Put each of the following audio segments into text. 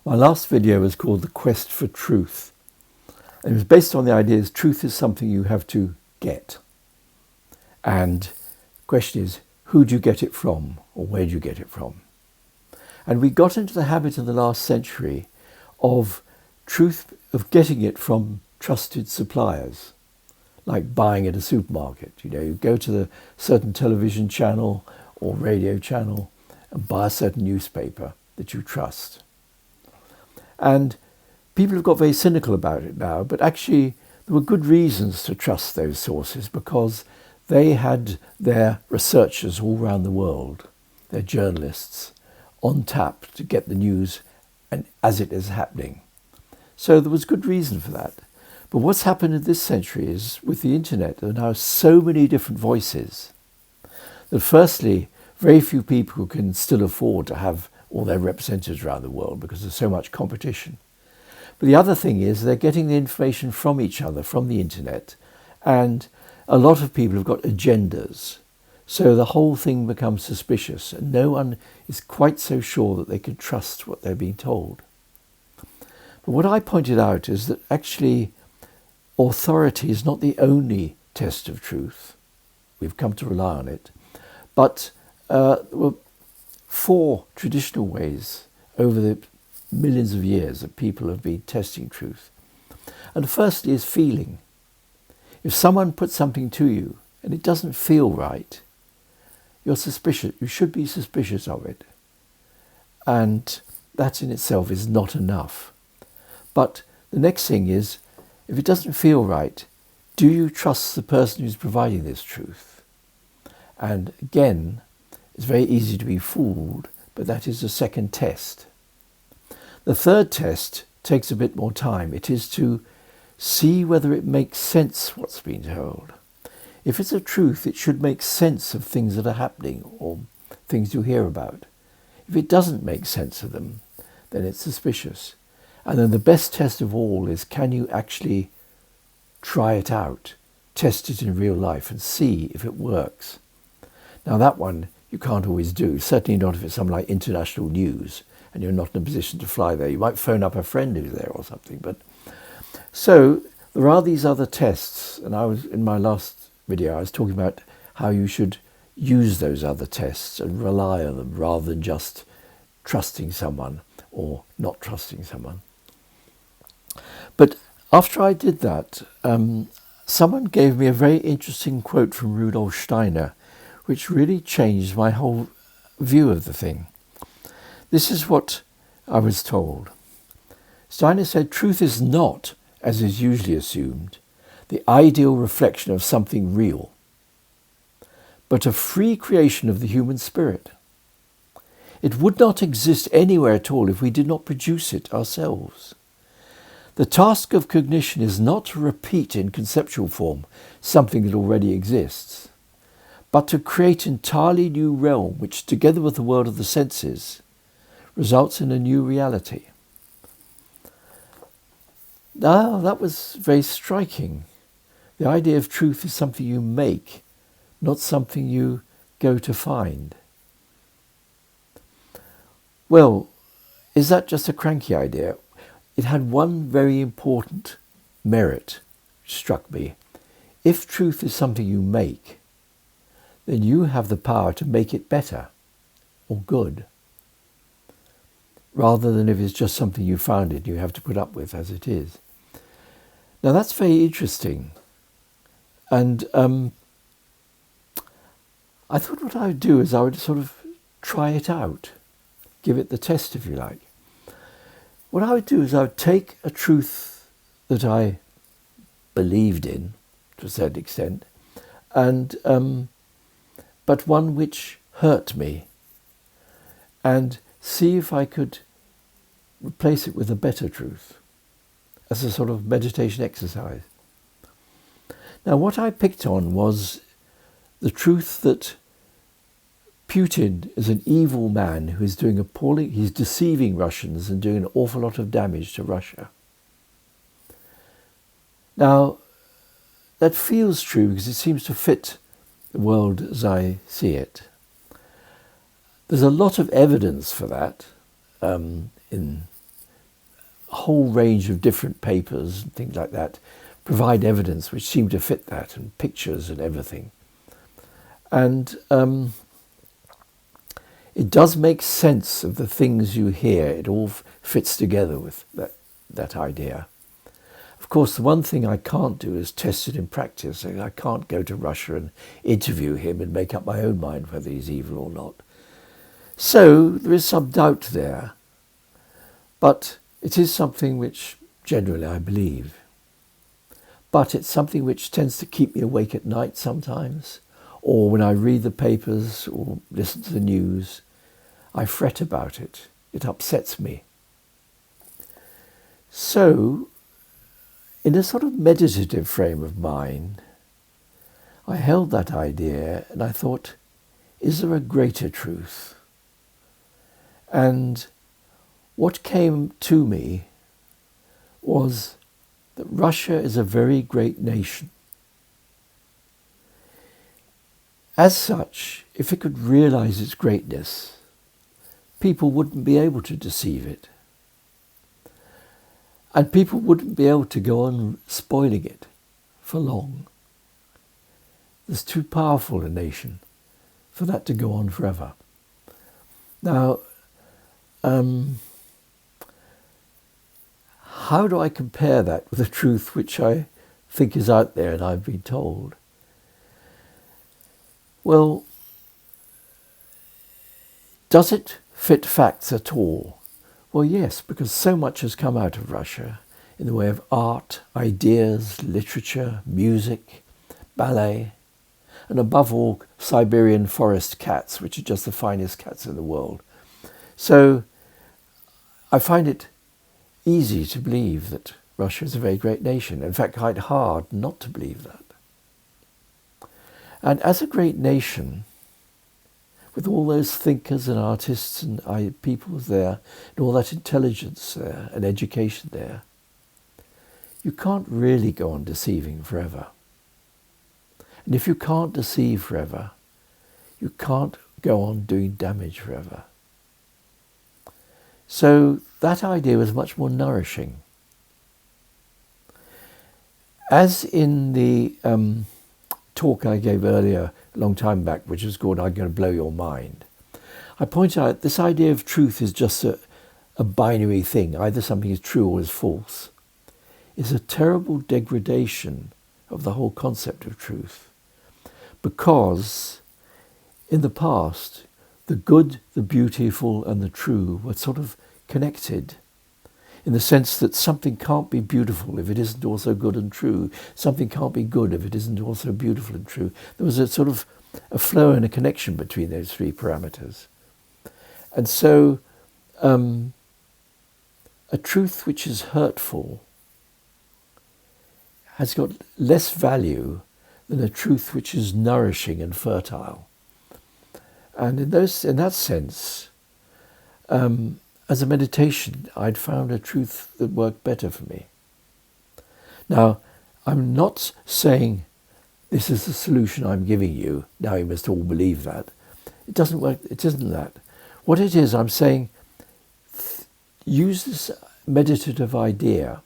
My last video was called The Quest for Truth. And it was based on the idea that truth is something you have to get. And the question is, who do you get it from, or where do you get it from? And we got into the habit in the last century of getting it from trusted suppliers, like buying at a supermarket. You go to the certain television channel or radio channel and buy a certain newspaper that you trust. And people have got very cynical about it now, but actually there were good reasons to trust those sources because they had their researchers all around the world, their journalists, on tap to get the news and as it is happening. So there was good reason for that. But what's happened in this century is with the internet, there are now so many different voices that firstly, very few people can still afford to have all their representatives around the world because there's so much competition. But the other thing is they're getting the information from each other, from the internet, and a lot of people have got agendas. So the whole thing becomes suspicious and no one is quite so sure that they can trust what they're being told. But what I pointed out is that actually authority is not the only test of truth. We've come to rely on it. But there were 4 traditional ways over the millions of years that people have been testing truth. And firstly is feeling. If someone puts something to you and it doesn't feel right, you're suspicious. You should be suspicious of it. And that in itself is not enough. But the next thing is, if it doesn't feel right, do you trust the person who's providing this truth? And again, it's very easy to be fooled, but that is the second test. The third test takes a bit more time. It is to see whether it makes sense what's being told. If it's a truth, it should make sense of things that are happening or things you hear about. If it doesn't make sense of them, then it's suspicious. And then the best test of all is, can you actually try it out, test it in real life and see if it works? Now that one you can't always do, certainly not if it's something like international news and you're not in a position to fly there. You might phone up a friend who's there or something. But so there are these other tests, and in my last video I was talking about how you should use those other tests and rely on them rather than just trusting someone or not trusting someone. But after I did that, someone gave me a very interesting quote from Rudolph Steiner, which really changed my whole view of the thing. This is what I was told. Steiner said, "Truth is not, as is usually assumed, the ideal reflection of something real, but a free creation of the human spirit. It would not exist anywhere at all if we did not produce it ourselves. The task of cognition is not to repeat in conceptual form something that already exists, but to create an entirely new realm which, together with the world of the senses, results in a new reality." Now, that was very striking. The idea of truth is something you make, not something you go to find. Well, is that just a cranky idea? It had one very important merit which struck me. If truth is something you make, then you have the power to make it better or good, rather than if it's just something you found and you have to put up with as it is. Now that's very interesting. And I thought what I would do is I would sort of try it out, give it the test if you like. What I would do is I would take a truth that I believed in to a certain extent, and but one which hurt me, and see if I could replace it with a better truth as a sort of meditation exercise. Now what I picked on was the truth that Putin is an evil man who is doing he's deceiving Russians and doing an awful lot of damage to Russia. Now, that feels true because it seems to fit the world as I see it. There's a lot of evidence for that in whole range of different papers and things like that provide evidence which seem to fit that, and pictures and everything. And it does make sense of the things you hear. It all fits together with that idea. Of course, the one thing I can't do is test it in practice. I can't go to Russia and interview him and make up my own mind whether he's evil or not. So there is some doubt there, but it is something which generally I believe. But it's something which tends to keep me awake at night sometimes, or when I read the papers or listen to the news, I fret about it. It upsets me. So, in a sort of meditative frame of mind, I held that idea and I thought, is there a greater truth? And what came to me was that Russia is a very great nation. As such, if it could realize its greatness, people wouldn't be able to deceive it. And people wouldn't be able to go on spoiling it for long. It's too powerful a nation for that to go on forever. Now, how do I compare that with the truth which I think is out there and I've been told? Well, does it fit facts at all? Well, yes, because so much has come out of Russia in the way of art, ideas, literature, music, ballet, and above all, Siberian forest cats, which are just the finest cats in the world. So I find it easy to believe that Russia is a very great nation. In fact, quite hard not to believe that. And as a great nation, with all those thinkers and artists and people there, and all that intelligence there and education there, you can't really go on deceiving forever. And if you can't deceive forever, you can't go on doing damage forever. So that idea was much more nourishing. As in the talk I gave earlier, a long time back, which was called I'm Going to Blow Your Mind, I point out this idea of truth is just a binary thing. Either something is true or is false. It's a terrible degradation of the whole concept of truth. Because in the past, the good, the beautiful and the true were sort of connected, in the sense that something can't be beautiful if it isn't also good and true. Something can't be good if it isn't also beautiful and true. There was a sort of a flow and a connection between those three parameters. And so a truth which is hurtful has got less value than a truth which is nourishing and fertile. And in that sense, as a meditation, I'd found a truth that worked better for me. Now, I'm not saying this is the solution I'm giving you, now you must all believe that. It doesn't work, it isn't that. What it is, I'm saying, use this meditative idea,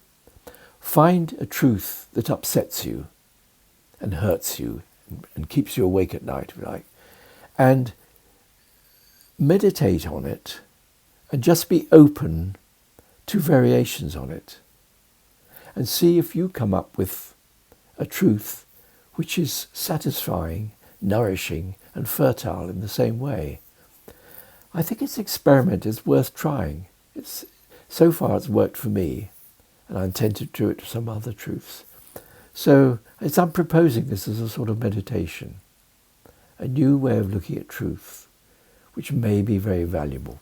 find a truth that upsets you and hurts you and keeps you awake at night, if you like, and meditate on it and just be open to variations on it and see if you come up with a truth which is satisfying, nourishing and fertile in the same way. I think this experiment is worth trying. So far it's worked for me, and I intend to do it to some other truths. So as I'm proposing this as a sort of meditation, a new way of looking at truth, which may be very valuable.